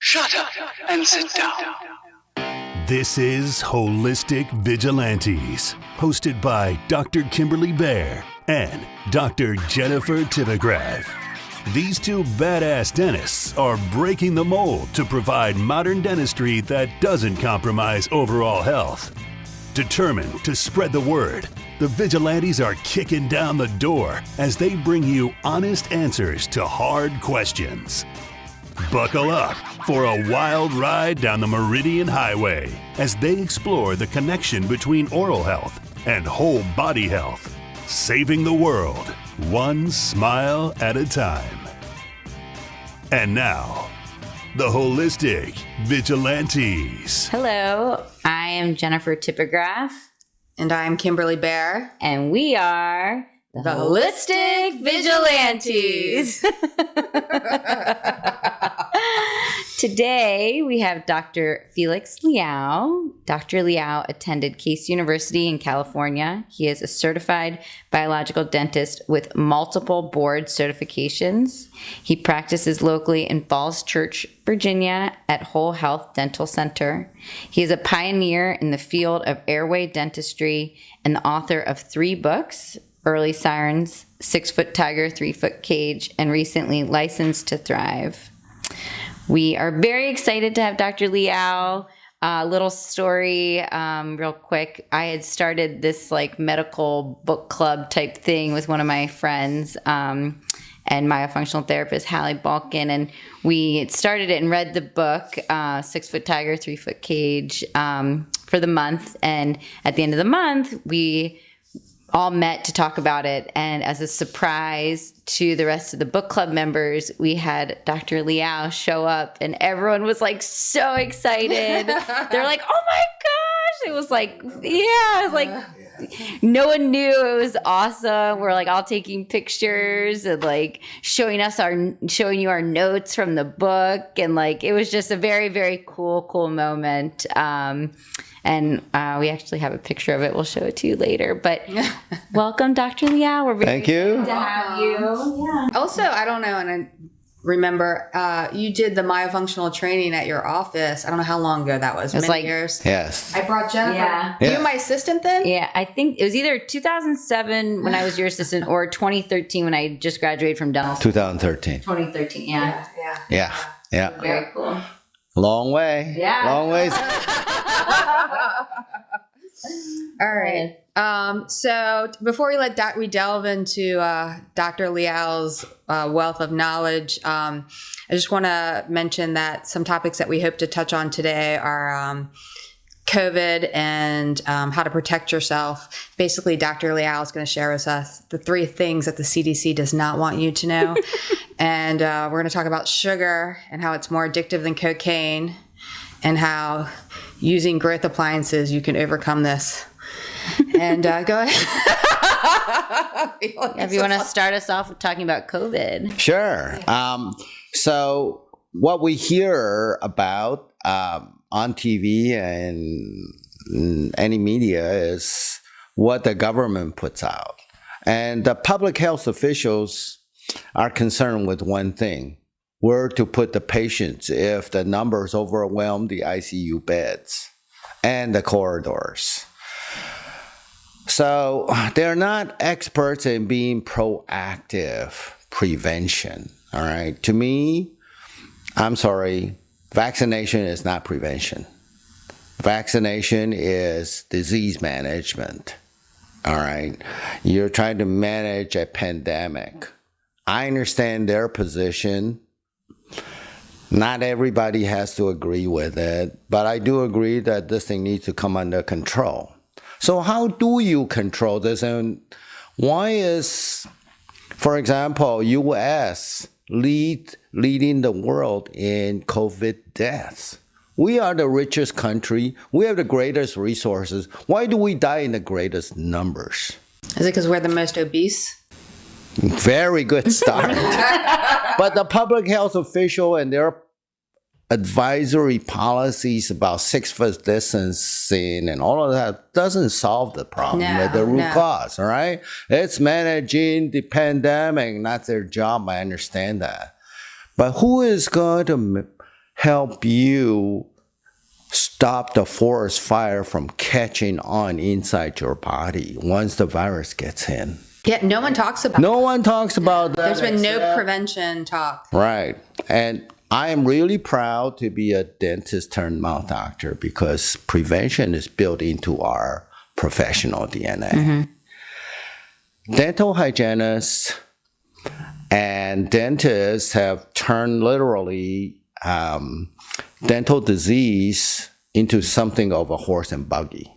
Shut up and sit down. This is Holistic Vigilantes, hosted by Dr. Kimberly Bear and Dr. Jennifer Tippegraf. These two badass dentists are breaking the mold to provide modern dentistry that doesn't compromise overall health. Determined to spread the word, the Vigilantes are kicking down the door as they bring you honest answers to hard questions. Buckle up for a wild ride down the Meridian Highway as they explore the connection between oral health and whole body health, saving the world one smile at a time. And now, the Holistic Vigilantes. Hello, I am Jennifer Tippegraf. And I'm Kimberly Bear. And we are the Holistic Vigilantes. Today, we have Dr. Felix Liao. Dr. Liao attended Case University in California. He is a certified biological dentist with multiple board certifications. He practices locally in Falls Church, Virginia at Whole Health Dental Center. He is a pioneer in the field of airway dentistry and the author of 3 books, Early Sirens, 6-Foot Tiger, 3-Foot Cage, and recently Licensed to Thrive. We are very excited to have Dr. Liao. Little story, real quick. I had started this medical book club type thing with one of my friends and myofunctional therapist, Hallie Balkin. And we started it and read the book, 6-Foot Tiger, 3-Foot Cage, for the month. And at the end of the month, we all met to talk about it. And as a surprise to the rest of the book club members, we had Dr. Liao show up and everyone was so excited. They're like, oh my gosh. It was no one knew. It was awesome. We're all taking pictures and showing you our notes from the book. And it was just a very, very cool moment. And we actually have a picture of it. We'll show it to you later. But welcome, Dr. Liao. We're very excited to have you. Yeah. Also, I don't know, and I remember you did the myofunctional training at your office. I don't know how long ago that was. It was many years. Yes. I brought Jennifer. Yeah. You were my assistant then? Yeah, I think it was either 2007 when I was your assistant or 2013 when I just graduated from dental school. 2013. 2013, yeah. Yeah. Very cool. Long way. Yeah. Long ways. All right. So before we delve into Dr. Liao's wealth of knowledge, I just want to mention that some topics that we hope to touch on today are COVID and how to protect yourself. Basically, Dr. Liao is going to share with us the 3 things that the CDC does not want you to know. And we're going to talk about sugar and how it's more addictive than cocaine and how using growth appliances, you can overcome this. And go ahead. If you want to start us off with talking about COVID. Sure. So what we hear about on TV and any media is what the government puts out. And the public health officials are concerned with one thing: where to put the patients if the numbers overwhelm the ICU beds and the corridors. So they're not experts in being proactive prevention, all right? To me, I'm sorry, vaccination is not prevention. Vaccination is disease management, all right? You're trying to manage a pandemic. I understand their position. Not everybody has to agree with it, but I do agree that this thing needs to come under control. So how do you control this? And why is, for example, U.S. leading the world in COVID deaths? We are the richest country. We have the greatest resources. Why do we die in the greatest numbers? Is it because we're the most obese? Very good start. But the public health official and their advisory policies about 6-foot distancing and all of that doesn't solve the problem with the root cause, all right? It's managing the pandemic, not their job. I understand that. But who is going to help you stop the forest fire from catching on inside your body once the virus gets in. Yeah, no one talks about No one talks about that. There's been no prevention talk. Right. And I am really proud to be a dentist turned mouth doctor because prevention is built into our professional DNA. Dental hygienists and dentists have turned literally dental disease into something of a horse and buggy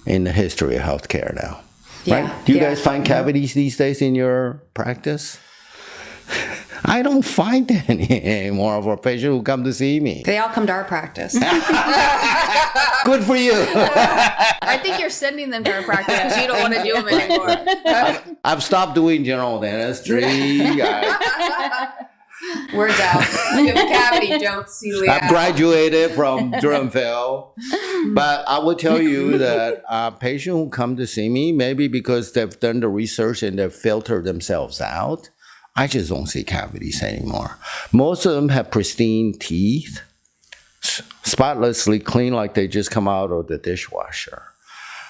in the history of healthcare now. Yeah. Right? Do you guys find cavities these days in your practice? I don't find any anymore of a patient who come to see me. They all come to our practice. Good for you. I think you're sending them to our practice because you don't want to do them anymore. I've stopped doing general dentistry. Word's out. If you have a cavity, don't see Liao. I've graduated from Durhamville. But I will tell you that patients who come to see me, maybe because they've done the research and they've filtered themselves out, I just don't see cavities anymore. Most of them have pristine teeth, spotlessly clean like they just come out of the dishwasher.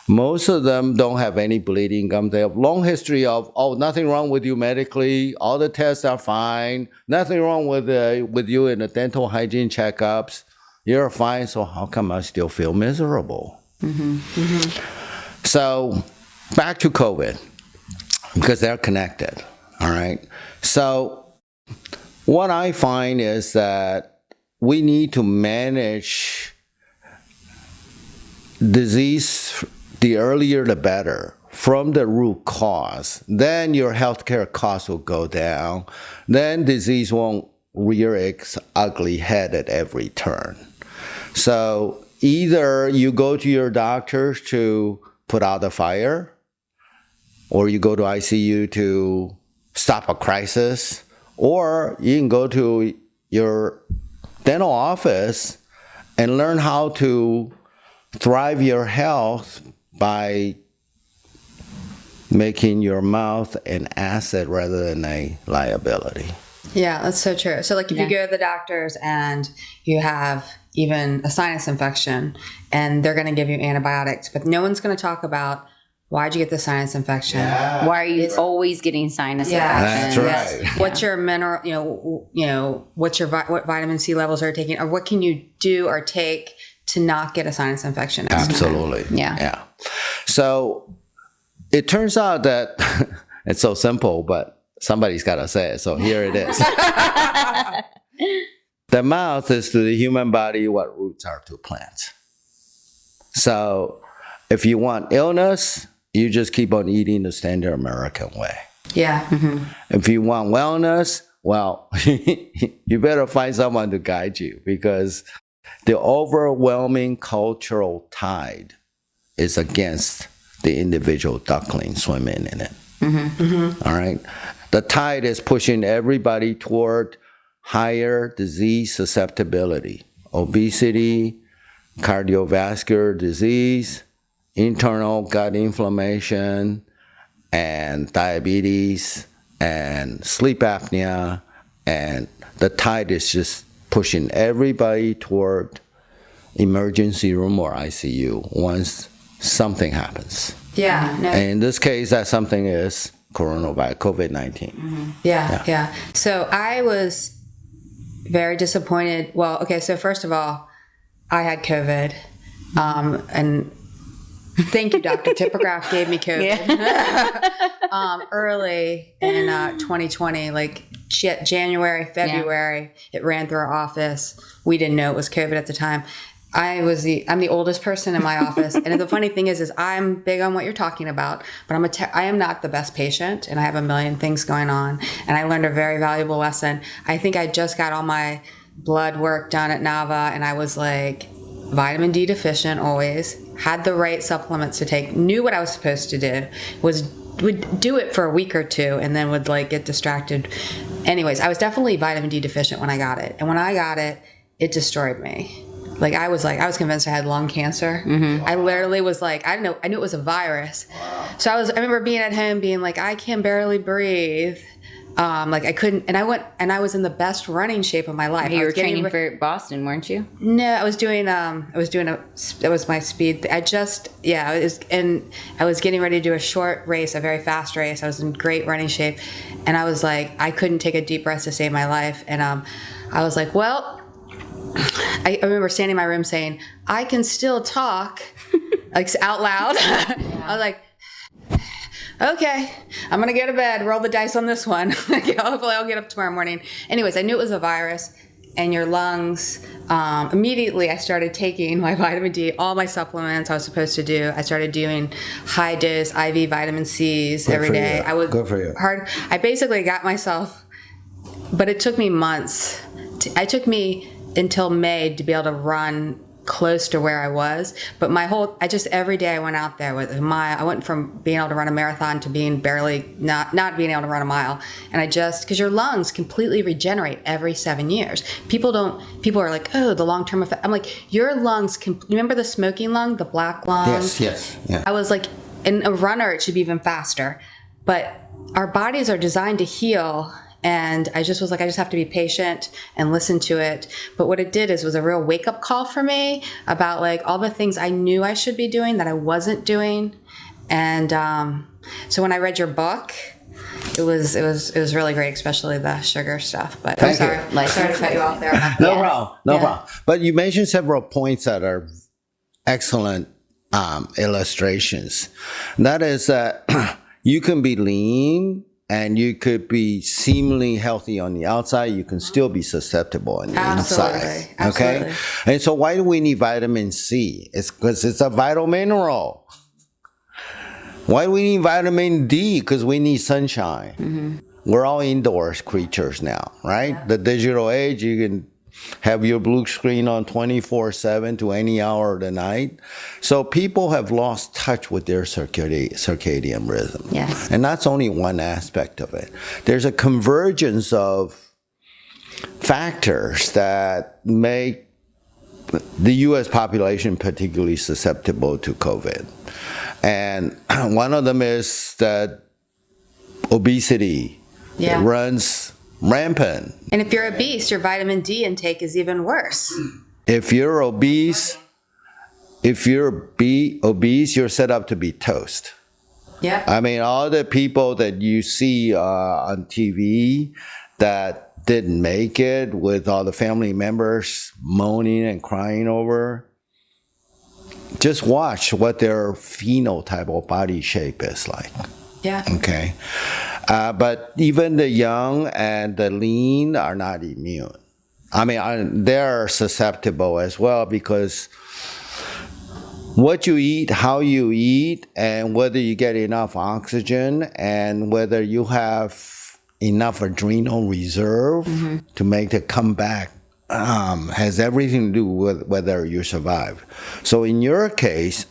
Most of them don't have any bleeding gums. They have long history of, nothing wrong with you medically. All the tests are fine. Nothing wrong with you in the dental hygiene checkups. You're fine, so how come I still feel miserable? So back to COVID, because they're connected, all right? So what I find is that we need to manage disease, the earlier the better, from the root cause. Then your healthcare costs will go down. Then disease won't rear its ugly head at every turn. So either you go to your doctor to put out the fire, or you go to ICU to stop a crisis, or you can go to your dental office and learn how to thrive your health by making your mouth an asset rather than a liability. Yeah, that's so true. So like if you go to the doctors and you have even a sinus infection and they're going to give you antibiotics, but no one's going to talk about why'd you get the sinus infection? Yeah. Why are you always getting sinus infections? That's right. What's your mineral, what's your what vitamin C levels are you taking, or what can you do or take to not get a sinus infection next time? Absolutely. Yeah. So it turns out that it's so simple, but somebody's got to say it. So here it is. The mouth is to the human body what roots are to plants. So if you want illness, you just keep on eating the standard American way. Yeah. If you want wellness, well, you better find someone to guide you, because the overwhelming cultural tide is against the individual duckling swimming in it. All right? The tide is pushing everybody toward higher disease susceptibility, obesity, cardiovascular disease, internal gut inflammation, and diabetes, and sleep apnea, and the tide is just pushing everybody toward emergency room or ICU once something happens. Yeah. No. And in this case, that something is coronavirus, COVID-19. Yeah. So I was very disappointed. Well, okay, so first of all, I had COVID. And thank you, Dr. Tipograph gave me COVID. Early in 2020, like January, February, it ran through our office. We didn't know it was COVID at the time. I'm the oldest person in my office, and the funny thing is I'm big on what you're talking about, but I am not the best patient, and I have a million things going on. And I learned a very valuable lesson. I think I just got all my blood work done at Nava, and I was like vitamin D deficient always. Had the right supplements to take. Knew what I was supposed to do. Would do it for a week or two, and then would like get distracted. Anyways, I was definitely vitamin D deficient when I got it, and when I got it, it destroyed me. I was convinced I had lung cancer. I literally was like, I knew it was a virus. So I remember being at home being like, I can barely breathe. Like I couldn't, and I was in the best running shape of my life. You were training for Boston, weren't you? No, that was my speed. I was getting ready to do a short race, a very fast race. I was in great running shape, and I was like, I couldn't take a deep breath to save my life. And I was like, well, I remember standing in my room saying, I can still talk, like out loud. I was like, okay, I'm going to go to bed, roll the dice on this one. Hopefully I'll get up tomorrow morning. Anyways, I knew it was a virus, and your lungs, immediately I started taking my vitamin D, all my supplements I was supposed to do. I started doing high dose IV vitamin C's every day. Good for you. I basically got myself, but it took me months. It took me until May to be able to run close to where I was, but every day I went out there with a mile. I went from being able to run a marathon to being barely not being able to run a mile. And because your lungs completely regenerate every 7 years. People are like, oh, the long-term effect. I'm like, your lungs remember the smoking lung, the black lung? Yes. Yeah. I was like, in a runner, it should be even faster, but our bodies are designed to heal. And I just was like, I just have to be patient and listen to it. But what it did was a real wake up call for me about like all the things I knew I should be doing that I wasn't doing. And so when I read your book, it was really great, especially the sugar stuff. But I'm sorry to cut you off there. No problem. But you mentioned several points that are excellent illustrations. That is that you can be lean, and you could be seemingly healthy on the outside. You can still be susceptible on the inside. Okay? And so why do we need vitamin C? It's because it's a vital mineral. Why do we need vitamin D? Because we need sunshine. Mm-hmm. We're all indoors creatures now, right? Yeah. The digital age, you can have your blue screen on 24/7 to any hour of the night. So people have lost touch with their circadian rhythm. Yes. And that's only one aspect of it. There's a convergence of factors that make the U.S. population particularly susceptible to COVID. And one of them is that obesity runs rampant. And if you're obese, your vitamin D intake is even worse. If you're obese, you're set up to be toast. Yeah. I mean, all the people that you see on TV that didn't make it, with all the family members moaning and crying over, just watch what their phenotype or body shape is like. Yeah. Okay. But even the young and the lean are not immune. I mean, they're susceptible as well, because what you eat, how you eat, and whether you get enough oxygen, and whether you have enough adrenal reserve to make the comeback has everything to do with whether you survive. So in your case,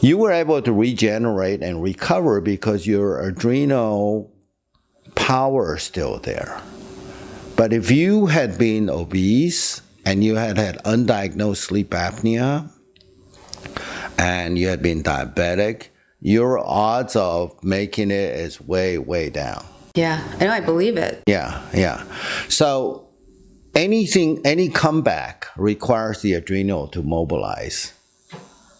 you were able to regenerate and recover because your adrenal power is still there. But if you had been obese and you had undiagnosed sleep apnea and you had been diabetic, your odds of making it is way, way down. Yeah, I know, I believe it. Yeah. So any comeback requires the adrenal to mobilize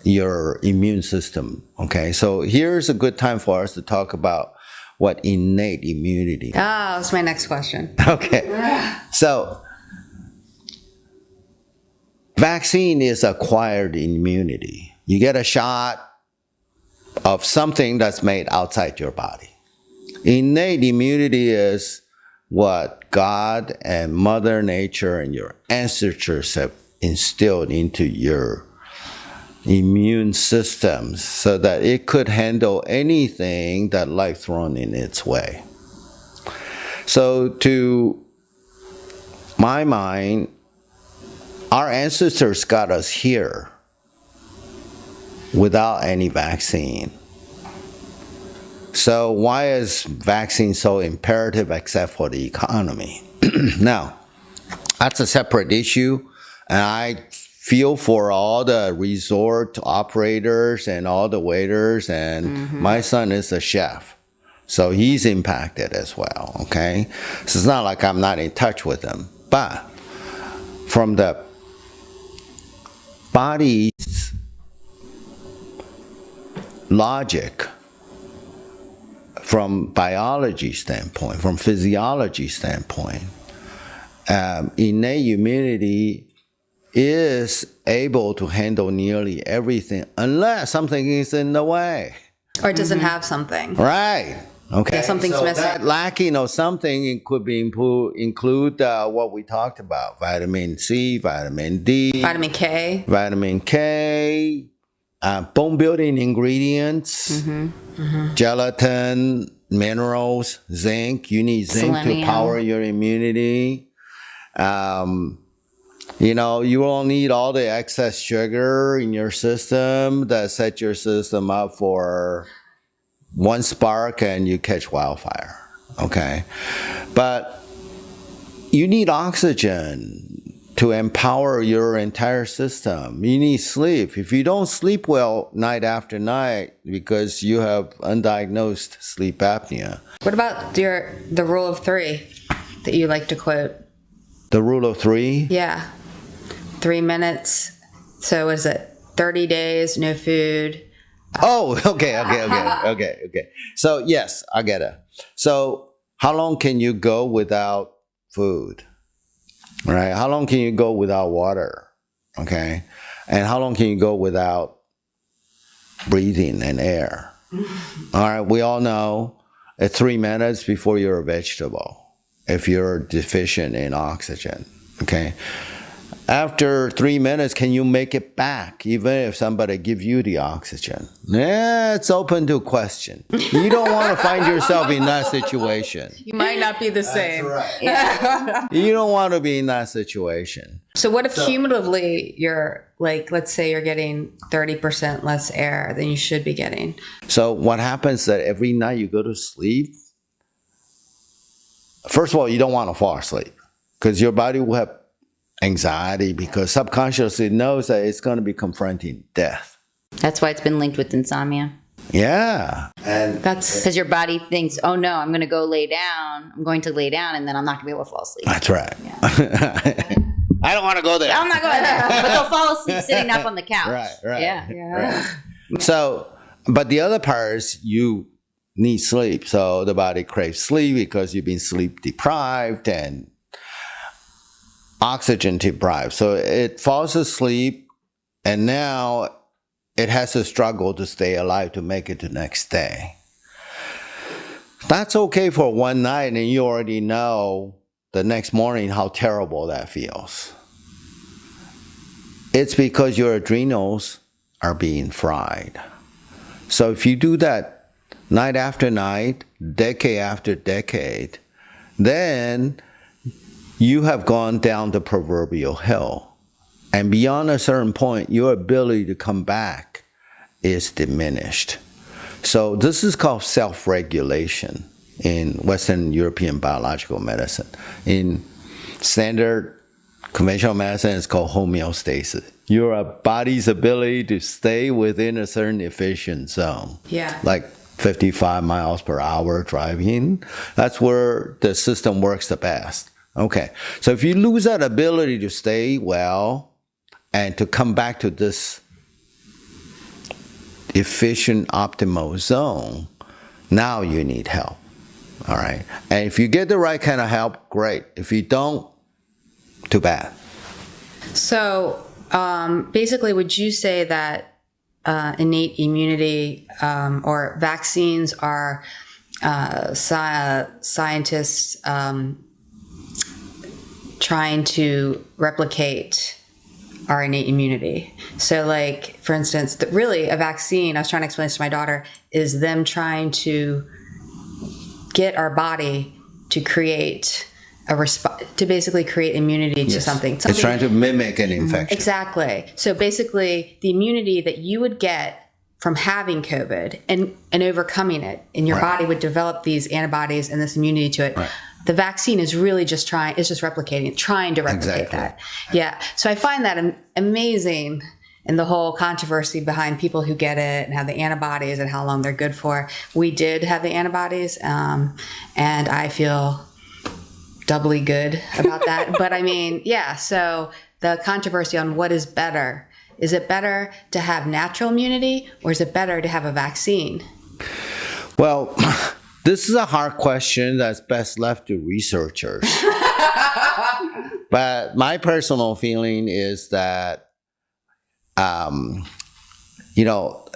your immune system. Okay, so here's a good time for us to talk about what innate immunity. That's my next question. Okay, so vaccine is acquired immunity. You get a shot of something that's made outside your body. Innate immunity is what God and Mother Nature and your ancestors have instilled into your immune systems so that it could handle anything that life thrown in its way. So to my mind, our ancestors got us here without any vaccine. So why is vaccine so imperative except for the economy? Now, that's a separate issue, and I feel for all the resort operators and all the waiters, and my son is a chef. So he's impacted as well, okay? So it's not like I'm not in touch with him. But from the body's logic, from biology standpoint, from physiology standpoint, innate immunity is able to handle nearly everything unless something is in the way. Or it doesn't have something. Right. Okay. Yeah, something's so missing. That lacking of something, it could be include what we talked about: vitamin C, vitamin D, Vitamin K, bone building ingredients, gelatin, minerals, zinc. You need zinc Selenium. to power your immunity. You won't need all the excess sugar in your system that set your system up for one spark and you catch wildfire. Okay. But you need oxygen to empower your entire system. You need sleep. If you don't sleep well night after night because you have undiagnosed sleep apnea. What about the rule of 3 that you like to quote? The rule of 3? Yeah. 3 minutes. So is it 30 days, no food? Oh, okay. So yes, I get it. So how long can you go without food? Right? How long can you go without water? Okay. And how long can you go without breathing and air? All right. We all know it's 3 minutes before you're a vegetable if you're deficient in oxygen. Okay. After 3 minutes, can you make it back, even if somebody gives you the oxygen? Yeah, it's open to question. You don't want to find yourself in that situation. You might not be the same. That's right. You don't want to be in that situation. So what if cumulatively you're let's say you're getting 30% less air than you should be getting? So what happens that every night you go to sleep, first of all, you don't want to fall asleep because your body will have anxiety because subconsciously it knows that it's going to be confronting death. That's why it's been linked with insomnia. Yeah. And That's Because your body thinks, oh no, I'm going to go lay down. I'm going to lay down and then I'm not going to be able to fall asleep. that's right. I don't want to go there. I'm not going there. But they'll fall asleep sitting up on the couch. Right. Yeah. So, but the other part is you need sleep. So the body craves sleep because you've been sleep deprived and oxygen deprived. So it falls asleep and now it has to struggle to stay alive to make it the next day. That's okay for one night and you already know the next morning how terrible that feels. It's because your adrenals are being fried. So if you do that night after night, decade after decade, then you have gone down the proverbial hill. And beyond a certain point, your ability to come back is diminished. So this is called self-regulation in Western European biological medicine. In standard conventional medicine, it's called homeostasis. Your body's ability to stay within a certain efficient zone. Yeah. Like 55 miles per hour driving. That's where the system works the best. Okay, so if you lose that ability to stay well and to come back to this efficient, optimal zone, now you need help. All right, and if you get the right kind of help, great. If you don't, too bad. So basically, would you say that innate immunity or vaccines are scientists trying to replicate our innate immunity? So like, for instance, really a vaccine, I was trying to explain this to my daughter, is them trying to get our body to create a response, to basically create immunity to something. It's trying to mimic an infection. Exactly. So basically the immunity that you would get from having COVID and overcoming it, and your body would develop these antibodies and this immunity to it. Right. The vaccine is really just trying to replicate that. Yeah. So I find that amazing and the whole controversy behind people who get it and have the antibodies and how long they're good for. We did have the antibodies, and I feel doubly good about that. But I mean, yeah, so the controversy on what is better. Is it better to have natural immunity, or is it better to have a vaccine? Well, this is a hard question that's best left to researchers. But my personal feeling is that, you know,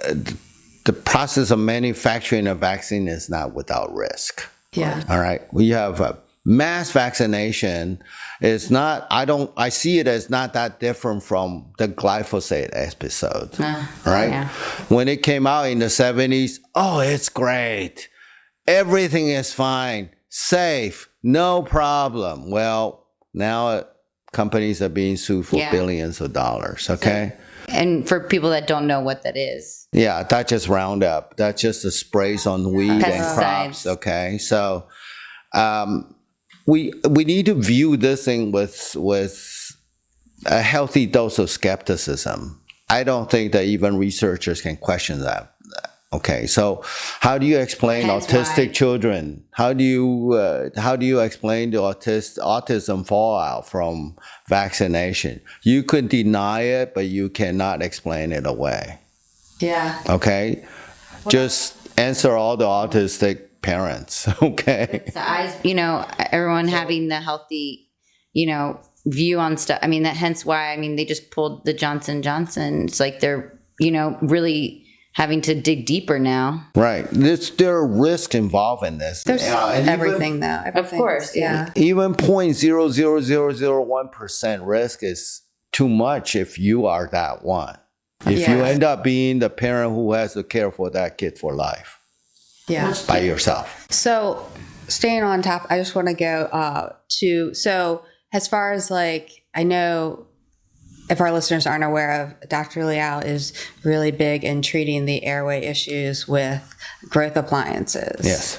the process of manufacturing a vaccine is not without risk. Yeah. All right. We have a mass vaccination. Is not, I see it as not that different from the glyphosate episode. Right? Yeah. When it came out in the 70s, oh, it's great. Everything is fine, safe, no problem. Well, now companies are being sued for billions of dollars, okay? And for people that don't know what that is. Yeah, that's just Roundup. That's just the sprays on weed and crops, okay? So we need to view this thing with a healthy dose of skepticism. I don't think that even researchers can question that. Okay, so how do you explain autistic children? How do you explain the autism fallout from vaccination? You could deny it, but you cannot explain it away. Yeah. Okay, just answer all the autistic parents. Okay. You know, everyone having the healthy, you know, view on stuff. I mean, hence why, I mean, they just pulled the Johnson & Johnson. It's like they're, you know, really having to dig deeper now. Right. There are risks involved in this. There's everything, though. Everything. Of course. Yeah. Even 0.00001% risk is too much if you are that one. If you end up being the parent who has to care for that kid for life. Yeah. By yourself. So staying on top, I just want to go so as far as like, I know if our listeners aren't aware of, Dr. Liao is really big in treating the airway issues with growth appliances. Yes.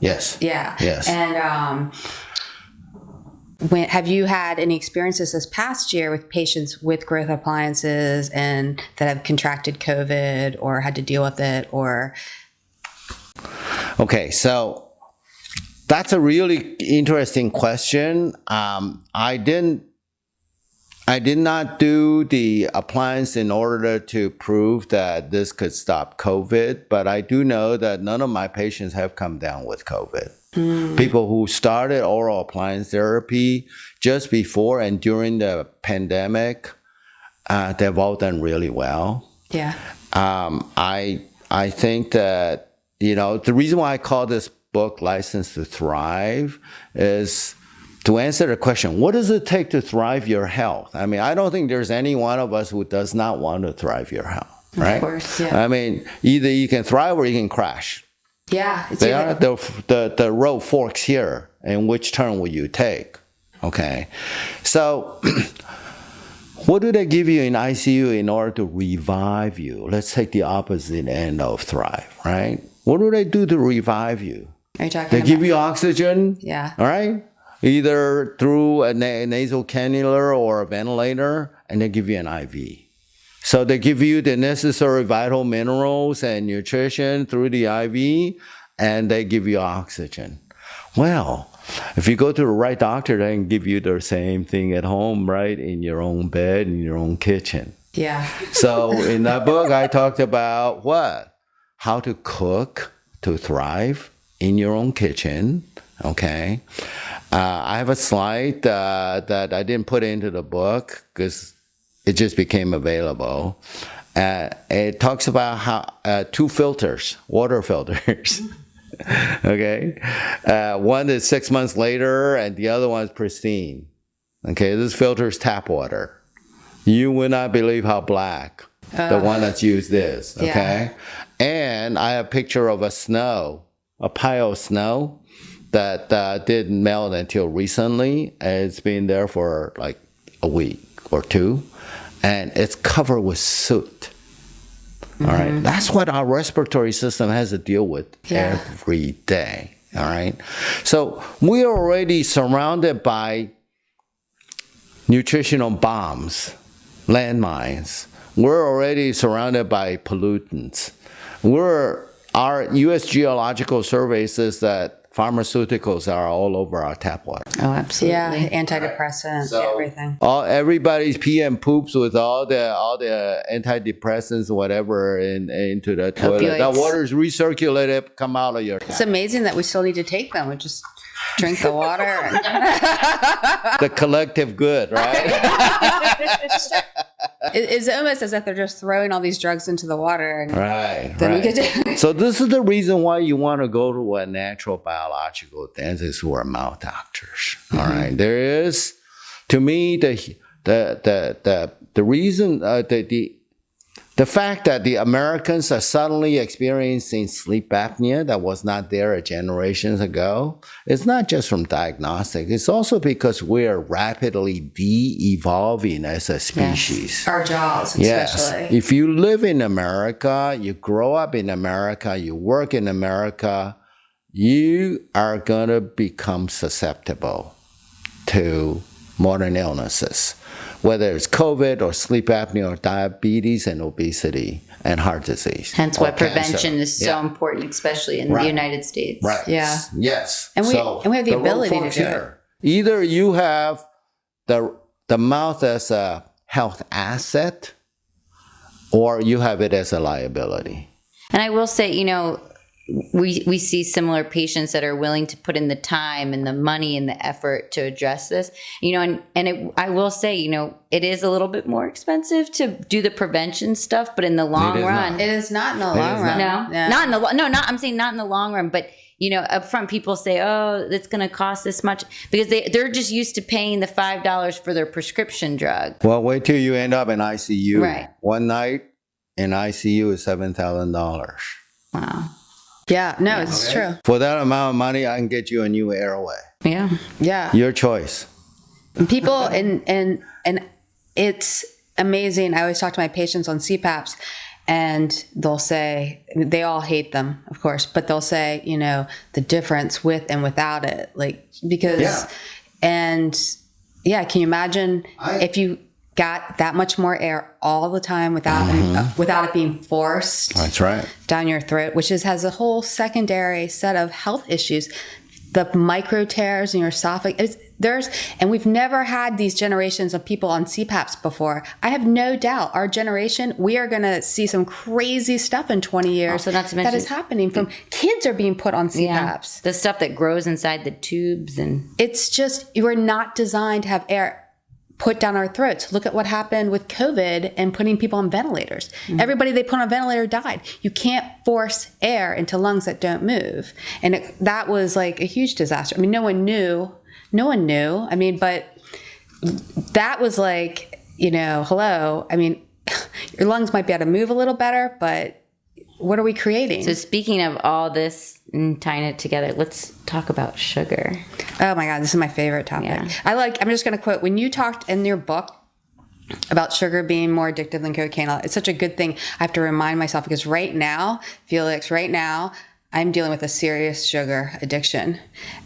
Yes. Yeah. Yes. And have you had any experiences this past year with patients with growth appliances and that have contracted COVID or had to deal with it or? Okay, so that's a really interesting question. I did not do the appliance in order to prove that this could stop COVID, but I do know that none of my patients have come down with COVID. People who started oral appliance therapy just before and during the pandemic, they've all done really well. Yeah. I think that, you know, the reason why I call this book License to Thrive is to answer the question, what does it take to thrive your health? I mean, I don't think there's any one of us who does not want to thrive your health, right? Of course, yeah. I mean, either you can thrive or you can crash. Yeah. The road forks here, and which turn will you take? Okay. So what do they give you in ICU in order to revive you? Let's take the opposite end of thrive, right? What do they do to revive you? Are you talking They about? give you oxygen, Yeah. all right? Either through a nasal cannula or a ventilator, and they give you an IV. So they give you the necessary vital minerals and nutrition through the IV, and they give you oxygen. Well, if you go to the right doctor, they can give you the same thing at home, right? In your own bed, in your own kitchen. Yeah. So in that book, I talked about what? How to cook to thrive in your own kitchen, okay? I have a slide that I didn't put into the book because it just became available. It talks about how 2 filters, water filters, okay? One is 6 months later and the other one is pristine. Okay, this filter is tap water. You will not believe how black the one that's used is, okay? Yeah. And I have a picture of a pile of snow that didn't melt until recently. It's been there for like a week or 2, and it's covered with soot. All right, that's what our respiratory system has to deal with every day. All right, so we're already surrounded by nutritional bombs, landmines. we're already surrounded by pollutants. Our U.S. Geological Survey says that pharmaceuticals are all over our tap water. Oh, absolutely. Yeah, antidepressants, everything. Everybody's pee and poops with all the antidepressants, whatever, into the toilet. Opioids. That water is recirculated, come out of your tap. It's amazing that we still need to take them. We just drink the water. And The collective good, right? it's almost as if they're just throwing all these drugs into the water. And Right. then we get to So this is the reason why you want to go to a natural biological dentist who are mouth doctors. All right. There is, to me, the reason the fact that the Americans are suddenly experiencing sleep apnea that was not there generations ago, it's not just from diagnostic. It's also because we are rapidly de-evolving as a species. our jaws, Yes. especially. If you live in America, you grow up in America, you work in America, you are going to become susceptible to modern illnesses, whether it's COVID or sleep apnea or diabetes and obesity and heart disease. Hence or why cancer. prevention is so important, especially in the Right. United States. Right. Yeah. Yes. And we have the road ability to do frontier. Either you have the mouth as a health asset, or you have it as a liability. And I will say, we see similar patients that are willing to put in the time and the money and the effort to address this, I will say, it is a little bit more expensive to do the prevention stuff, but in the long is run, not. It is not in the long run. no, Yeah. not in the, I'm saying not in the long run, but up front people say, oh, it's going to cost this much because they're just used to paying the $5 for their prescription drug. Well, wait till you end up in ICU. Right. One night in ICU is $7,000. Wow. Yeah, no, it's true. For that amount of money, I can get you a new airway. Yeah. Yeah. Your choice. People and it's amazing. I always talk to my patients on CPAPs and they'll say, they all hate them, of course, but they'll say, the difference with and without it, because, can you imagine if you got that much more air all the time without it being forced That's right. down your throat, which has a whole secondary set of health issues. The micro tears in your esophagus. And we've never had these generations of people on CPAPs before. I have no doubt our generation, we are going to see some crazy stuff in 20 years. Also, not to mention, that is happening from kids are being put on CPAPs. Yeah, the stuff that grows inside the tubes and It's just, you are not designed to have air put down our throats. Look at what happened with COVID and putting people on ventilators. Everybody they put on a ventilator died. You can't force air into lungs that don't move. And that was like a huge disaster. I mean, no one knew. I mean, but that was like, hello. I mean, your lungs might be able to move a little better, but what are we creating? So speaking of all this and tying it together, let's talk about sugar. Oh my God, this is my favorite topic. Yeah. I'm just going to quote, when you talked in your book about sugar being more addictive than cocaine, it's such a good thing. I have to remind myself because right now, Felix, I'm dealing with a serious sugar addiction.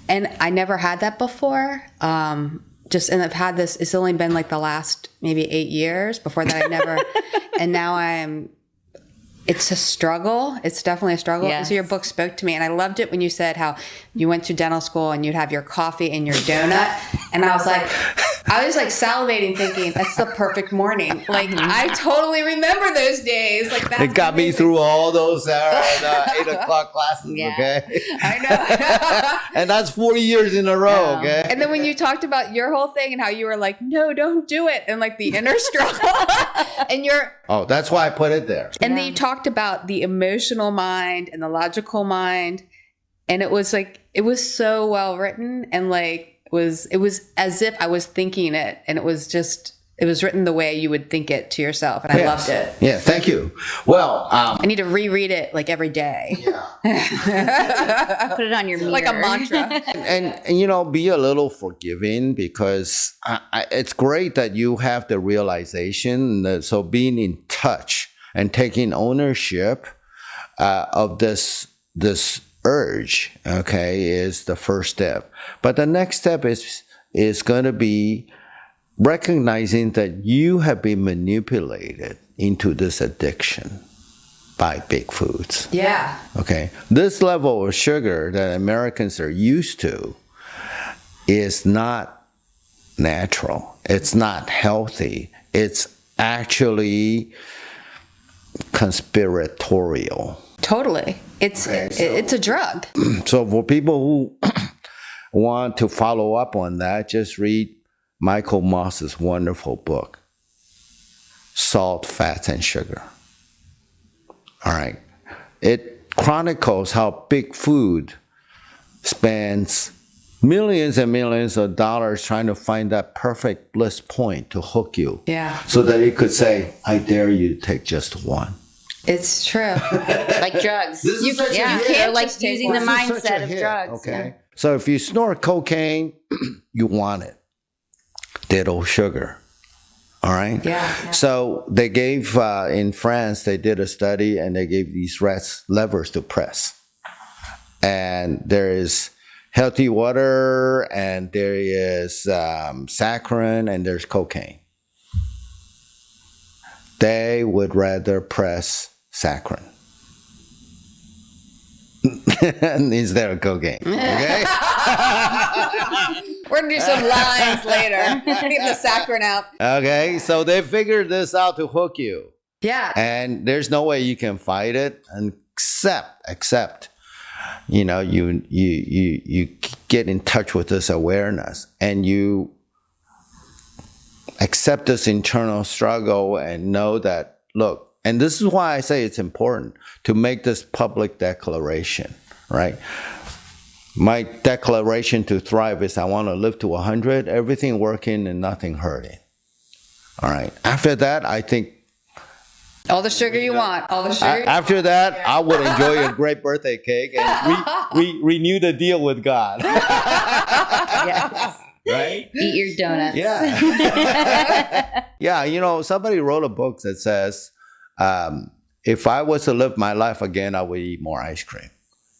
And I never had that before. And I've had this, it's only been like the last maybe 8 years. Before that, I never, and now it's a struggle. It's definitely a struggle. Yes. So your book spoke to me. And I loved it when you said how you went to dental school and you'd have your coffee and your donut. And I was like salivating thinking, that's the perfect morning. Like, I totally remember those days. Like that. It got me through all those 8 o'clock classes, Yeah. okay? I know. And that's 40 years in a row, okay? And then when you talked about your whole thing and how you were like, no, don't do it. And like the inner struggle and Oh, that's why I put it there. and then you talked about the emotional mind and the logical mind. And it was so well written and it was as if I was thinking it, and it was written the way you would think it to yourself, and I loved it. Yeah, thank you. Well, I need to reread it every day. Put it on your mirror. Like a mantra. and be a little forgiving because it's great that you have the realization that, so being in touch and taking ownership of this urge, okay, is the first step. But the next step is going to be recognizing that you have been manipulated into this addiction by big foods. Yeah. Okay. This level of sugar that Americans are used to is not natural. It's not healthy. It's actually conspiratorial. Totally. It's a drug. So for people who want to follow up on that, just read Michael Moss's wonderful book, Salt, Fats, and Sugar. All right. It chronicles how big food spends millions and millions of dollars trying to find that perfect bliss point to hook you. Yeah. So that it could say, I dare you to take just one. It's true. Like drugs. You can't like just take using the one. This is such mindset a of hit, drugs. Okay. Yeah. So if you snort cocaine, you want it. Ditto sugar. All right? Yeah. So they gave, in France, they did a study and they gave these rats levers to press. And there is healthy water and there is saccharin and there's cocaine. They would rather press saccharin instead of cocaine. Okay? We're going to do some lines later. Get the saccharin out. Okay, so they figured this out to hook you. Yeah. And there's no way you can fight it except you know, you get in touch with this awareness and you accept this internal struggle and know that, look, and this is why I say it's important to make this public declaration, right? My declaration to thrive is I want to live to 100, everything working and nothing hurting. All right. After that, I think All the sugar you want. All the sugar. after that, I would enjoy a great birthday cake and renew the deal with God. Yes. Right? Eat your donuts. Yeah. Yeah, you know, somebody wrote a book that says, if I was to live my life again, I would eat more ice cream.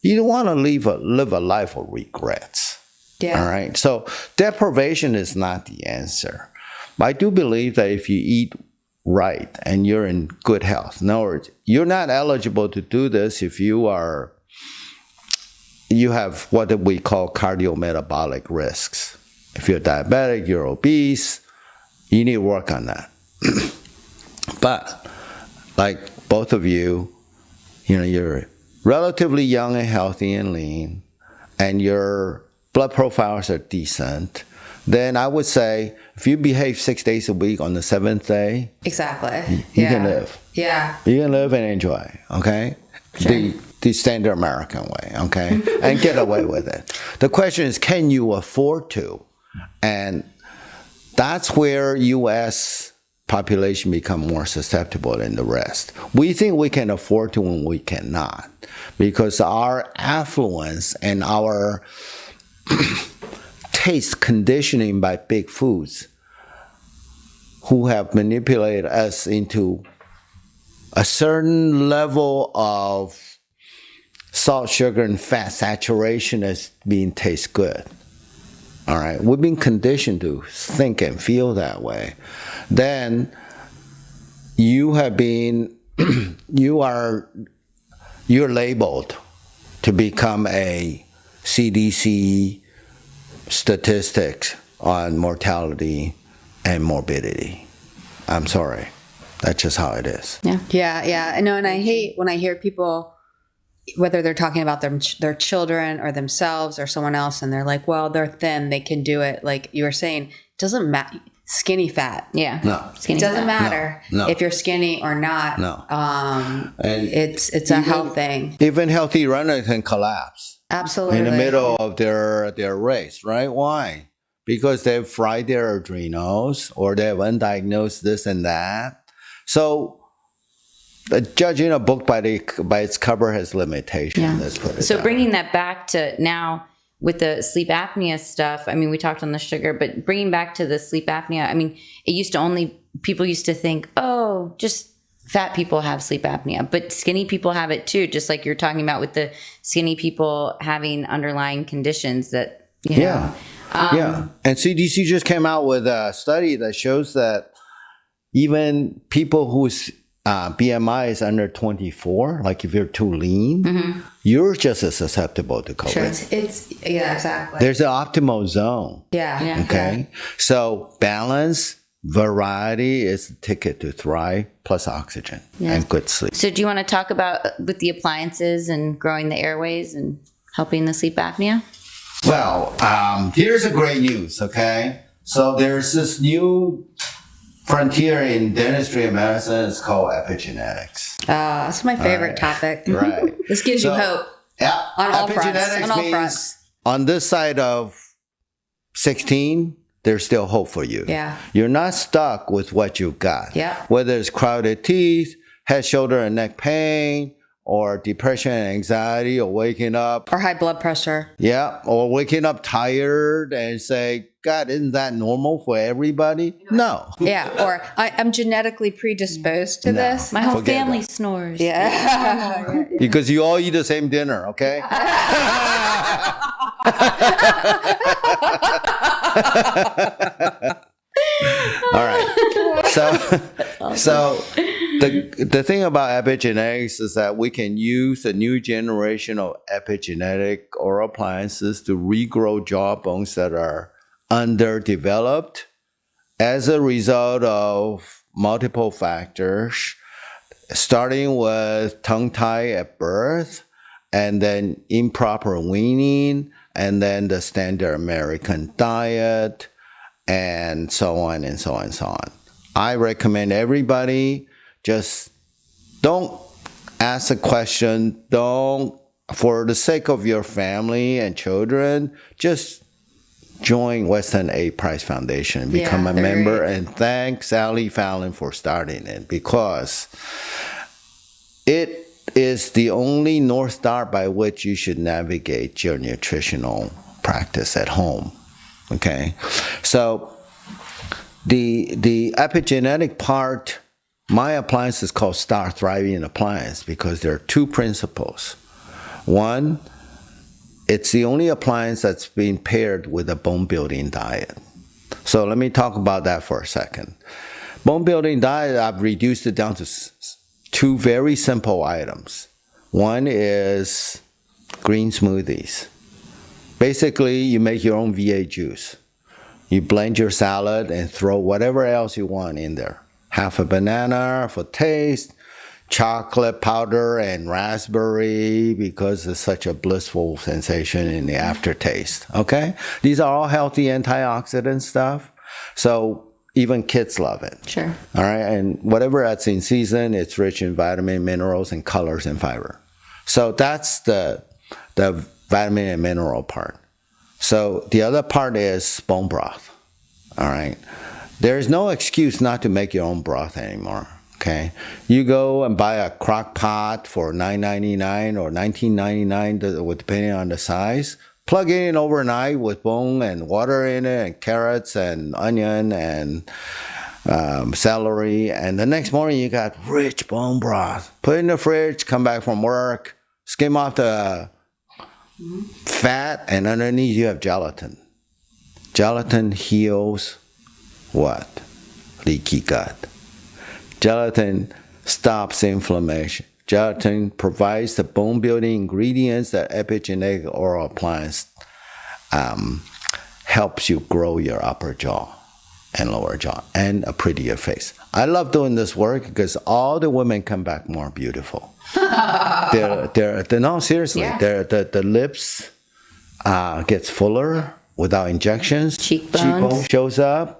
You don't want to live a life of regrets. Yeah. All right. So deprivation is not the answer. But I do believe that if you eat right and you're in good health, in other words, you're not eligible to do this if you have what we call cardiometabolic risks. If you're diabetic, you're obese, you need to work on that. But like both of you, you know, you're relatively young and healthy and lean, and your blood profiles are decent, then I would say if you behave 6 days a week on the 7th day, Exactly. you can live. Yeah. You can live and enjoy, okay? Sure. The standard American way, okay? And get away with it. The question is, can you afford to? And that's where U.S. population become more susceptible than the rest. We think we can afford to when we cannot, because our affluence and our taste conditioning by big foods who have manipulated us into a certain level of salt, sugar, and fat saturation as being taste good. All right, we've been conditioned to think and feel that way. Then you have been, you're labeled to become a CDC statistics on mortality and morbidity. I'm sorry. That's just how it is. Yeah. Yeah. Yeah. I know. And I hate when I hear people, whether they're talking about their children or themselves or someone else, and they're like, well, they're thin, they can do it. Like you were saying, it doesn't matter. Skinny fat. Yeah. No. Skinny It doesn't fat. matter No. if you're skinny or not. No. And it's a even- health thing. Even healthy runners can collapse Absolutely. in the middle of their race, right? Why? Because they've fried their adrenals or they have undiagnosed this and that. So judging a book by its cover has limitations. Yeah. Let's put it So that bringing that back to now with the sleep apnea stuff, I mean, we talked on the sugar, but bringing back to the sleep apnea, I mean, people used to think, oh, just fat people have sleep apnea, but skinny people have it too, just like you're talking about with the skinny people having underlying conditions that, you know. Yeah. Yeah. And CDC just came out with a study that shows that even people whose BMI is under 24, like if you're too lean, you're just as susceptible to COVID. Sure. Yeah, exactly. There's an optimal zone. Yeah. Okay. So balance, variety is the ticket to thrive, plus oxygen and good sleep. So do you want to talk about with the appliances and growing the airways and helping the sleep apnea? Well, here's a great news, okay? So there's this new frontier in dentistry and medicine. It's called epigenetics. That's my favorite topic. Right. This gives you hope. Yeah. On all fronts. Epigenetics On all means fronts. on this side of 16, there's still hope for you. Yeah. You're not stuck with what you got. Yeah. Whether it's crowded teeth, head, shoulder, and neck pain, or depression and anxiety, or waking up. Or high blood pressure. Yeah. Or waking up tired and say, God, isn't that normal for everybody? No. Yeah. Or I'm genetically predisposed to this. My whole Forget family that. snores. Yeah. Because you all eat the same dinner, okay? All right. So the thing about epigenetics is that we can use a new generation of epigenetic oral appliances to regrow jawbones that are underdeveloped as a result of multiple factors, starting with tongue tie at birth, and then improper weaning, and then the standard American diet, and so on and so on and so on. I recommend everybody just don't ask a question. Don't, for the sake of your family and children, just join Western A. Price Foundation, become a member, and thank Sally Fallon for starting it, because it is the only North Star by which you should navigate your nutritional practice at home. Okay, so the epigenetic part, my appliance is called Start Thriving Appliance because there are two principles. One, it's the only appliance that's being paired with a bone building diet. So let me talk about that for a second. Bone building diet, I've reduced it down to two very simple items. One is green smoothies. Basically, you make your own V8 juice. You blend your salad and throw whatever else you want in there. Half a banana for taste, chocolate powder and raspberry because it's such a blissful sensation in the aftertaste. Okay? These are all healthy antioxidant stuff. So even kids love it. Sure. All right? And whatever that's in season, it's rich in vitamin, minerals, and colors and fiber. So that's the vitamin and mineral part. So the other part is bone broth. All right. There is no excuse not to make your own broth anymore. Okay. You go and buy a crock pot for $9.99 or $19.99, depending on the size. Plug it in overnight with bone and water in it, and carrots and onion and celery. And the next morning you got rich bone broth. Put it in the fridge. Come back from work. Skim off the fat, and underneath you have gelatin. Gelatin heals what? Leaky gut. Gelatin stops inflammation. Gelatin provides the bone building ingredients that epigenetic oral appliance helps you grow your upper jaw and lower jaw and a prettier face. I love doing this work because all the women come back more beautiful. No, seriously, the lips gets fuller without injections. Cheekbone shows up.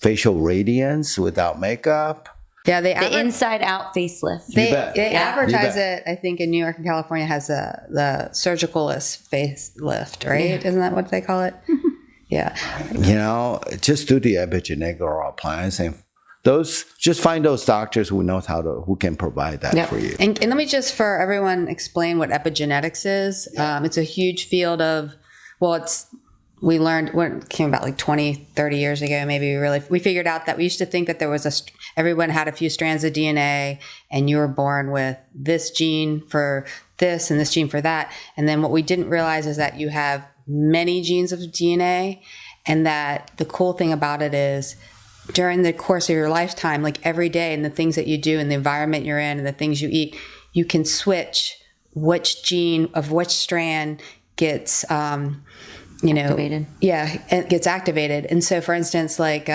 Facial radiance without makeup. Yeah, the inside out facelift. They advertise it, I think, in New York and California has the surgicalist facelift, right? Yeah. Isn't that what they call it? Yeah. You know, just do the epigenetic oral appliance, and just find those doctors who can provide that for you. And let me just, for everyone, explain what epigenetics is. Yeah. It's a huge field of, we learned when it came about like 20, 30 years ago, maybe we figured out that we used to think that there was everyone had a few strands of DNA and you were born with this gene for this and this gene for that. And then what we didn't realize is that you have many genes of DNA, and that the cool thing about it is during the course of your lifetime, like every day and the things that you do and the environment you're in and the things you eat, you can switch which gene of which strand gets, Activated. Yeah, it gets activated. And so, for instance, like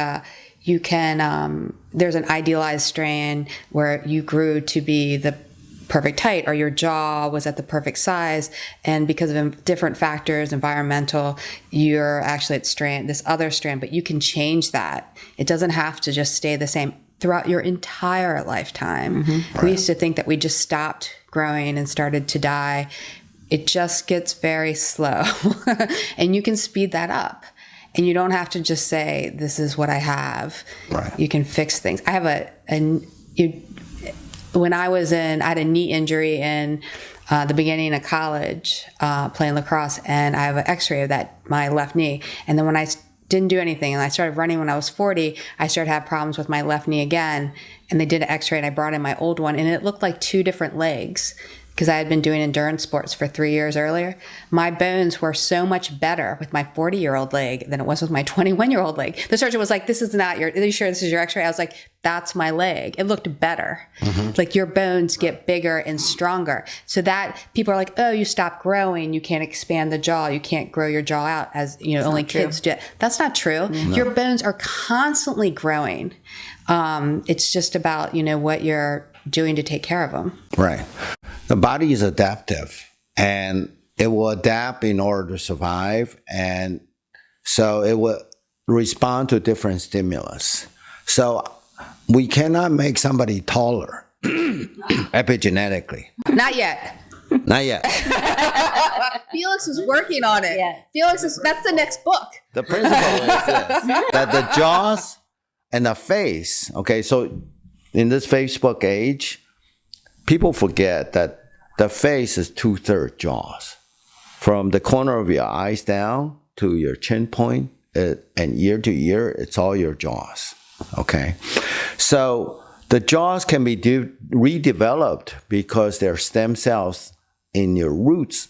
you can, there's an idealized strand where you grew to be the perfect height or your jaw was at the perfect size, and because of different factors, environmental, you're actually at this other strand, but you can change that. It doesn't have to just stay the same throughout your entire lifetime. We used to think that we just stopped growing and started to die. It just gets very slow and you can speed that up, and you don't have to just say, this is what I have. Right. You can fix things. I have when I had a knee injury in the beginning of college, playing lacrosse, and I have an x-ray of my left knee. And then when I didn't do anything and I started running when I was 40, I started to have problems with my left knee again. And they did an x-ray and I brought in my old one, and it looked like two different legs. Because I had been doing endurance sports for 3 years earlier, my bones were so much better with my 40-year-old leg than it was with my 21-year-old leg. The surgeon was like, are you sure this is your x-ray? I was like, that's my leg. It looked better. Like your bones get bigger and stronger. So that people are like, oh, you stop growing. You can't expand the jaw. You can't grow your jaw out as, only kids do. That's not true. No. Your bones are constantly growing. It's just about, what you're doing to take care of them. Right. The body is adaptive, and it will adapt in order to survive, and so it will respond to different stimulus. So we cannot make somebody taller epigenetically. Not yet. Not yet. Felix is working on it. Yeah. That's the next book. The principle is this, that the jaws and the face, okay, so in this Facebook age, people forget that the face is 2/3 jaws. From the corner of your eyes down to your chin point, and ear to ear, it's all your jaws. Okay? So the jaws can be redeveloped because there are stem cells in your roots.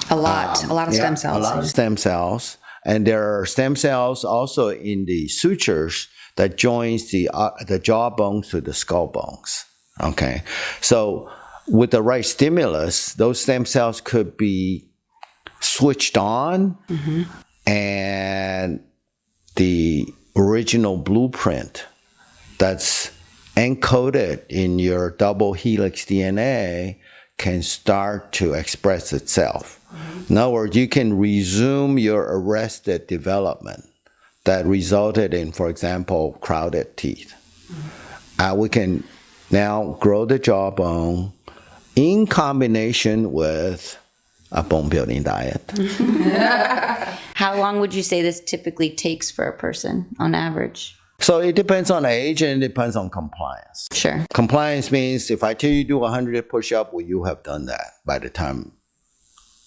A lot of stem cells. A lot of stem cells. And there are stem cells also in the sutures that joins the jaw bones to the skull bones. Okay, so with the right stimulus, those stem cells could be switched on, and the original blueprint that's encoded in your double helix DNA can start to express itself. In other words, you can resume your arrested development that resulted in, for example, crowded teeth. We can now grow the jawbone in combination with a bone building diet. How long would you say this typically takes for a person on average? So it depends on age and it depends on compliance. Sure. Compliance means if I tell you do 100 push-ups, will you have done that by the time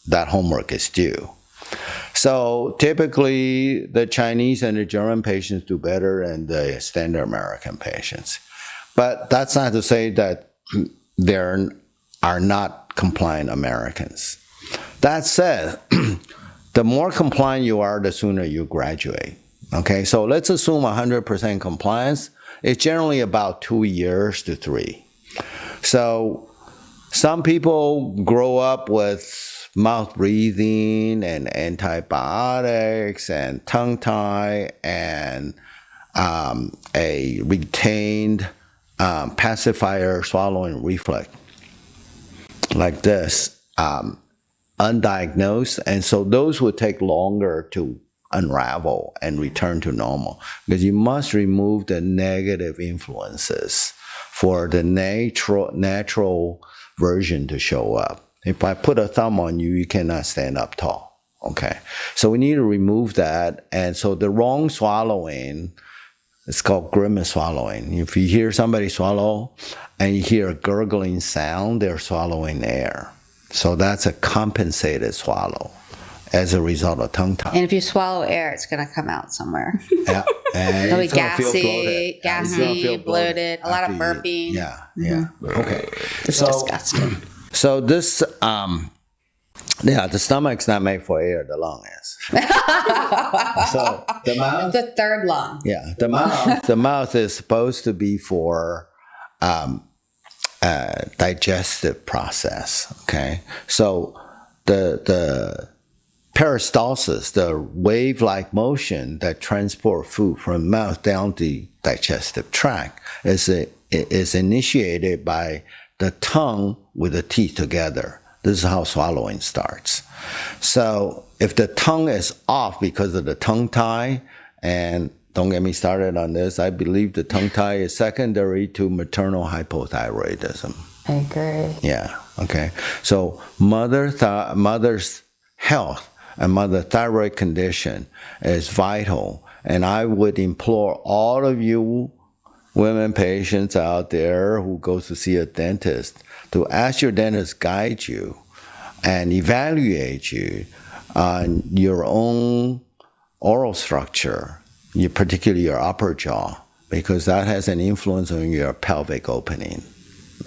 that homework is due? So typically the Chinese and the German patients do better than the standard American patients. But that's not to say that there are not compliant Americans. That said, the more compliant you are, the sooner you graduate. Okay, so let's assume 100% compliance. It's generally about 2 years to 3. So some people grow up with mouth breathing and antibiotics and tongue tie and a retained pacifier swallowing reflex like this, undiagnosed, and so those would take longer to unravel and return to normal because you must remove the negative influences for the natural version to show up. If I put a thumb on you, you cannot stand up tall. Okay, so we need to remove that, and so the wrong swallowing, it's called grimace swallowing. If you hear somebody swallow and you hear a gurgling sound, they're swallowing air. So that's a compensated swallow as a result of tongue tie. And if you swallow air, it's going to come out somewhere. Yeah. And It'll be it's gonna feel bloated. gassy, bloated, a lot of burping. Yeah. Okay. It's disgusting. So this Yeah, the stomach's not made for air, the lung is. So the mouth, The third lung. yeah, the mouth is supposed to be for digestive process. Okay, so the peristalsis, the wave-like motion that transport food from mouth down the digestive tract, is initiated by the tongue with the teeth together. This is how swallowing starts. So if the tongue is off because of the tongue tie, and don't get me started on this, I believe the tongue tie is secondary to maternal hypothyroidism. I agree. Yeah, okay. So mother's health and mother thyroid condition is vital. And I would implore all of you women patients out there who go to see a dentist to ask your dentist guide you and evaluate you on your own oral structure, particularly your upper jaw, because that has an influence on your pelvic opening,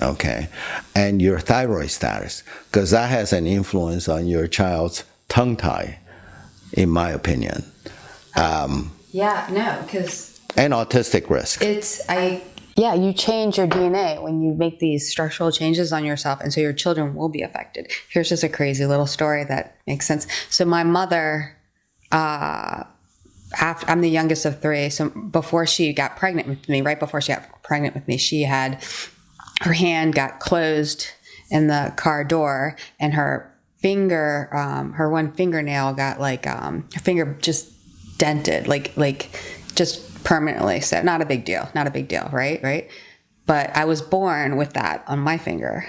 okay? And your thyroid status, because that has an influence on your child's tongue tie, in my opinion. Because and autistic risk. you change your DNA when you make these structural changes on yourself, and so your children will be affected. Here's just a crazy little story that makes sense. So my mother, I'm the youngest of three, so before she got pregnant with me, right before she got pregnant with me, she had, her hand got closed in the car door, and her finger, her one fingernail got her finger just dented, like just permanently. So not a big deal, right? But I was born with that on my finger.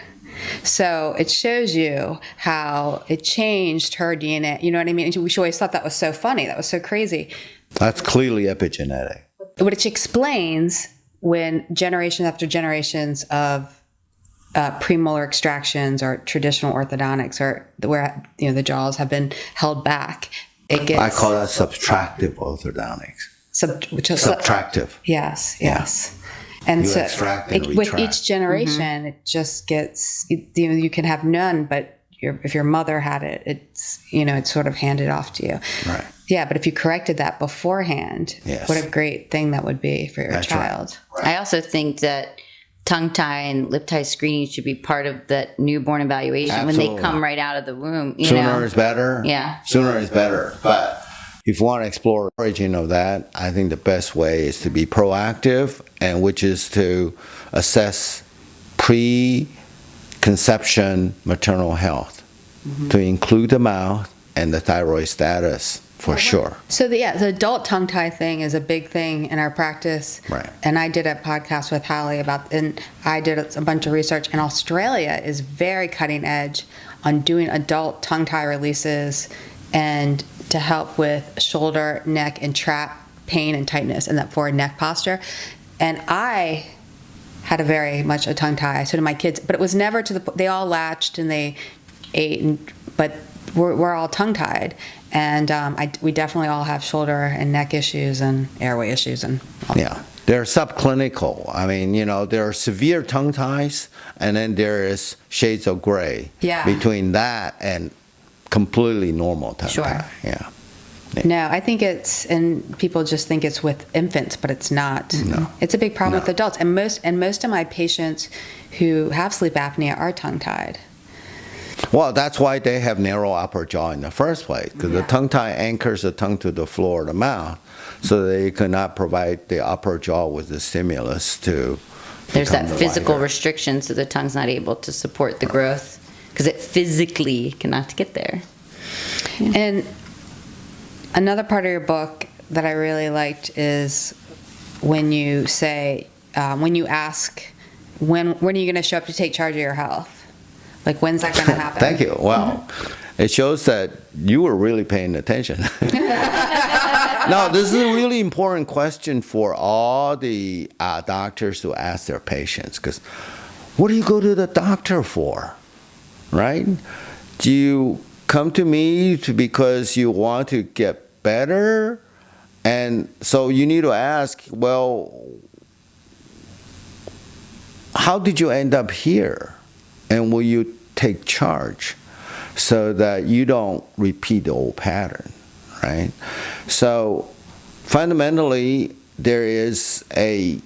So it shows you how it changed her DNA. You know what I mean? We always thought that was so funny. That was so crazy. That's clearly epigenetic. Which explains when generation after generations of premolar extractions or traditional orthodontics, or where the jaws have been held back, it gets. I call that subtractive orthodontics. Subtractive. Yes. And You so extract and with retract. each generation, it just gets, you can have none, but if your mother had it, it's sort of handed off to you. Right. Yeah, but if you corrected that beforehand, Yes. what a great thing that would be for your That's child. right. I also think that tongue tie and lip tie screening should be part of that newborn evaluation when Absolutely. they come right out of the womb. Sooner is better. Yeah. Sooner is better. But if you want to explore the origin of that, I think the best way is to be proactive, and which is to assess pre-conception maternal health, to include the mouth and the thyroid status for sure. So the adult tongue tie thing is a big thing in our practice. Right. And I did a podcast with Hallie and I did a bunch of research, and Australia is very cutting edge on doing adult tongue tie releases and to help with shoulder, neck, and trap pain and tightness and that forward neck posture. And I had very much a tongue tie. So did my kids, but it was never they all latched and they ate, but we're all tongue tied. And we definitely all have shoulder and neck issues and airway issues and all that. Yeah. They're subclinical. I mean, there are severe tongue ties, and then there is shades of gray between that and completely normal tongue tie. Yeah. No, I think and people just think it's with infants, but it's not. No. It's a big problem with adults. And most of my patients who have sleep apnea are tongue tied. Well, that's why they have narrow upper jaw in the first place, because the tongue tie anchors the tongue to the floor of the mouth, so they cannot provide the upper jaw with the stimulus to. There's that become physical wider. restriction, so the tongue's not able to support the growth because it physically cannot get there. And another part of your book that I really liked is when you say, when you ask, when are you going to show up to take charge of your health? Like, when's that going to happen? Thank you. Wow. It shows that you were really paying attention. No, this is a really important question for all the doctors to ask their patients, because what do you go to the doctor for, right? Do you come to me because you want to get better? And so you need to ask, well, how did you end up here? And will you take charge? so that you don't repeat the old pattern, right? So fundamentally, there is a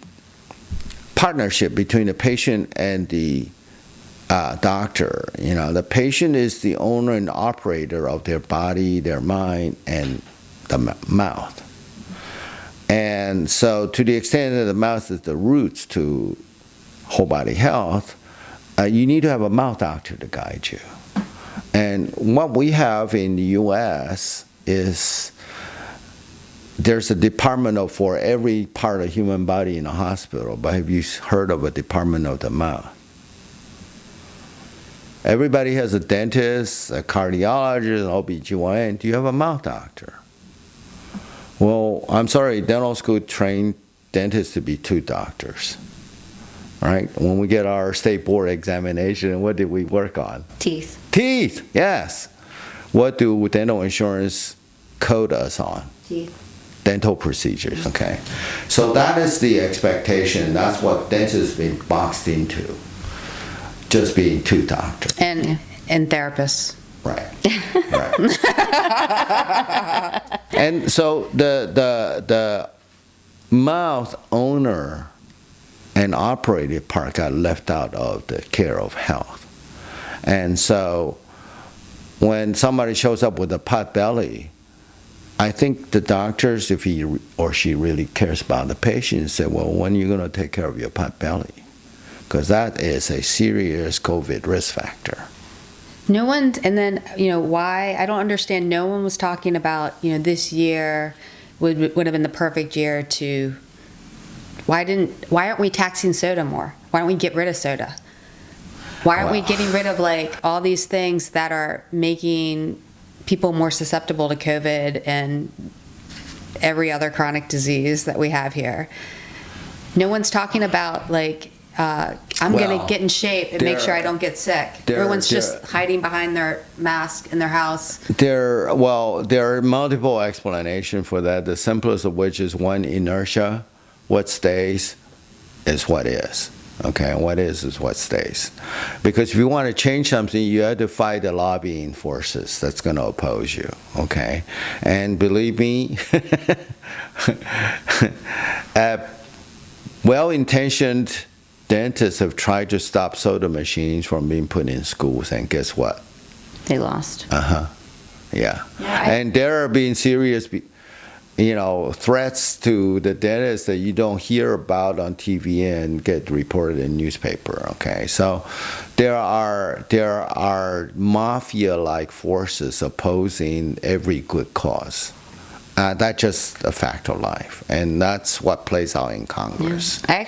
partnership between the patient and the doctor. You know, the patient is the owner and operator of their body, their mind, and the mouth. And so to the extent that the mouth is the roots to whole body health, you need to have a mouth doctor to guide you. And what we have in the U.S. is there's a department for every part of the human body in a hospital, but have you heard of a department of the mouth? Everybody has a dentist, a cardiologist, an OBGYN. Do you have a mouth doctor? Well, I'm sorry, dental school trained dentists to be 2 doctors, right? When we get our state board examination, what did we work on? Teeth. Teeth, yes. What do dental insurance code us on? Teeth. Dental procedures, okay. So that is the expectation. That's what dentists been boxed into, just being 2 doctors. And therapists. Right. And so the mouth owner and operating part got left out of the care of health. And so when somebody shows up with a pot belly, I think the doctors, if he or she really cares about the patient, say, well, when are you going to take care of your pot belly? Because that is a serious COVID risk factor. No one, and then, why, I don't understand, no one was talking about, this year would have been the perfect year to, why aren't we taxing soda more? Why don't we get rid of soda? Why aren't we getting rid of all these things that are making people more susceptible to COVID and every other chronic disease that we have here? No one's talking about I'm going to get in shape and make sure I don't get sick. Everyone's just hiding behind their mask in their house. There are multiple explanations for that. The simplest of which is one, inertia. What stays is what is. Okay, what is what stays. Because if you want to change something, you have to fight the lobbying forces that's going to oppose you. Okay, and believe me, well-intentioned dentists have tried to stop soda machines from being put in schools, and guess what? They lost. Yeah. And there are being serious, threats to the dentists that you don't hear about on TV and get reported in newspaper. Okay, so there are mafia-like forces opposing every good cause. That's just a fact of life, and that's what plays out in Congress. Yeah.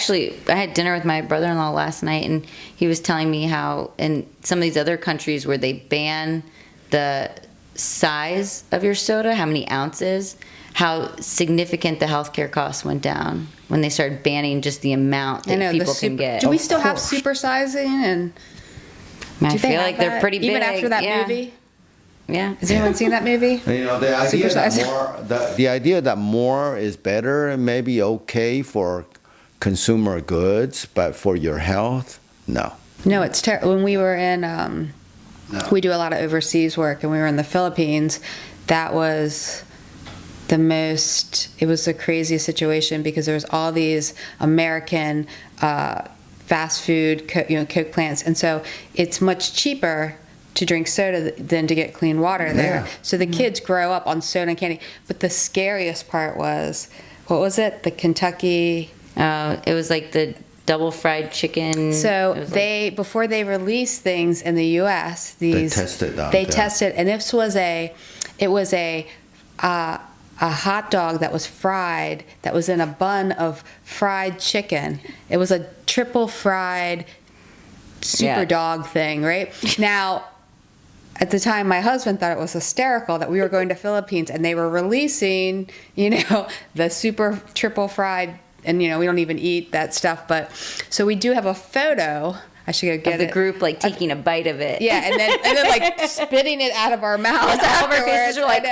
I had dinner with my brother-in-law last night, and he was telling me how in some of these other countries where they ban the size of your soda, how many ounces, how significant the healthcare costs went down when they started banning just the amount that people can get. Do we still have supersizing? And I feel like they're pretty big. Even after that movie? Yeah. Has anyone seen that movie? The idea that more is better and maybe okay for consumer goods, but for your health, no. No, it's terrible. When we were in, we do a lot of overseas work, and we were in the Philippines. That was it was the craziest situation because there was all these American fast food, Coke plants, and so it's much cheaper to drink soda than to get clean water there. Yeah. So the kids grow up on soda and candy. But the scariest part was, what was it? The Kentucky. It was like the double fried chicken. So before they release things in the U.S., they tested, and this was a hot dog that was fried, that was in a bun of fried chicken. It was a triple fried super dog thing, right? Now, at the time, my husband thought it was hysterical that we were going to Philippines and they were releasing, the super triple fried, and we don't even eat that stuff. But so we do have a photo. I should go get the group taking a bite of it. Yeah, and then spitting it out of our mouths. All of our faces are like,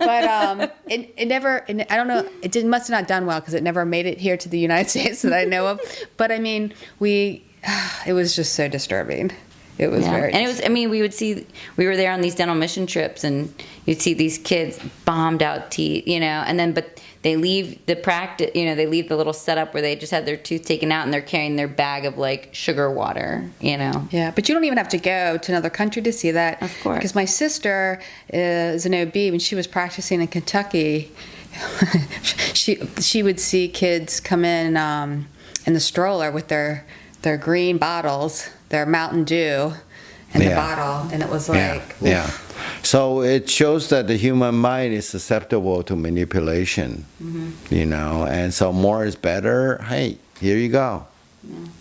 but it never. I don't know. It must have not done well because it never made it here to the United States that I know of. But I mean, it was just so disturbing. It was very. And it was, I mean, we were there on these dental mission trips, and you'd see these kids bombed out teeth, and then, but they leave the practice, they leave the little setup where they just had their tooth taken out and they're carrying their bag of like sugar water, Yeah, but you don't even have to go to another country to see that. Of course. Because my sister is an OB, when she was practicing in Kentucky, she would see kids come in the stroller with their green bottles, their Mountain Dew, and the bottle, and it was like, yeah. So it shows that the human mind is susceptible to manipulation, and so more is better. Hey, here you go.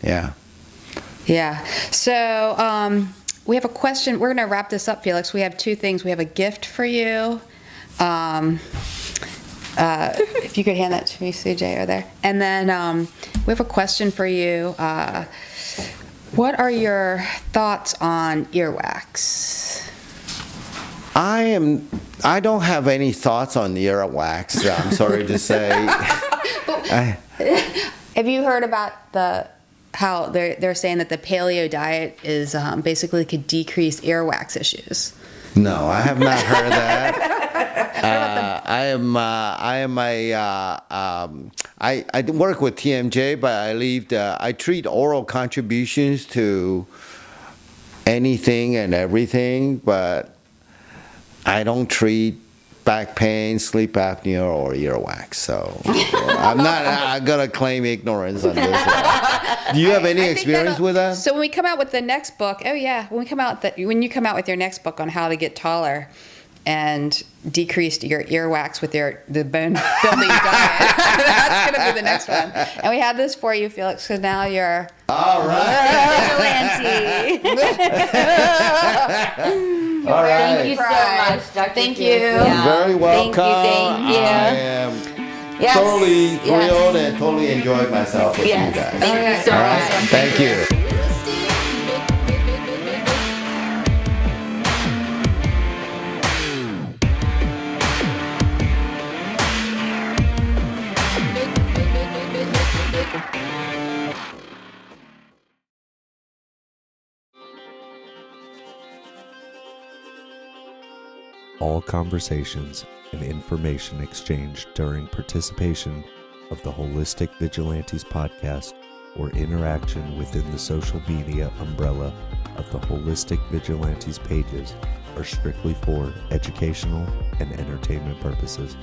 Yeah. So we have a question. We're going to wrap this up, Felix. We have two things. We have a gift for you. If you could hand that to me, CJ, over there. And then we have a question for you. What are your thoughts on earwax? I don't have any thoughts on earwax. I'm sorry to say. Have you heard about how they're saying that the paleo diet is basically could decrease earwax issues? No, I have not heard that. I work with TMJ, but I treat oral contributions to anything and everything, but I don't treat back pain, sleep apnea, or earwax. So I'm not gonna claim ignorance on this one. Do you have any experience with that? So when we come out with the next book, when you come out with your next book on how to get taller and decreased your earwax with the bone building diet, that's gonna be the next one. And we have this for you, Felix, because now you're all right. All right. Thank you so much, Dr. Thank Q. you. You're very welcome. Thank you. I am totally thrilled and totally enjoyed myself with you guys. Thank you so All much. right. Thank you. All conversations and information exchanged during participation of the Holistic Vigilantes podcast or interaction within the social media umbrella of the Holistic Vigilantes pages are strictly for educational and entertainment purposes.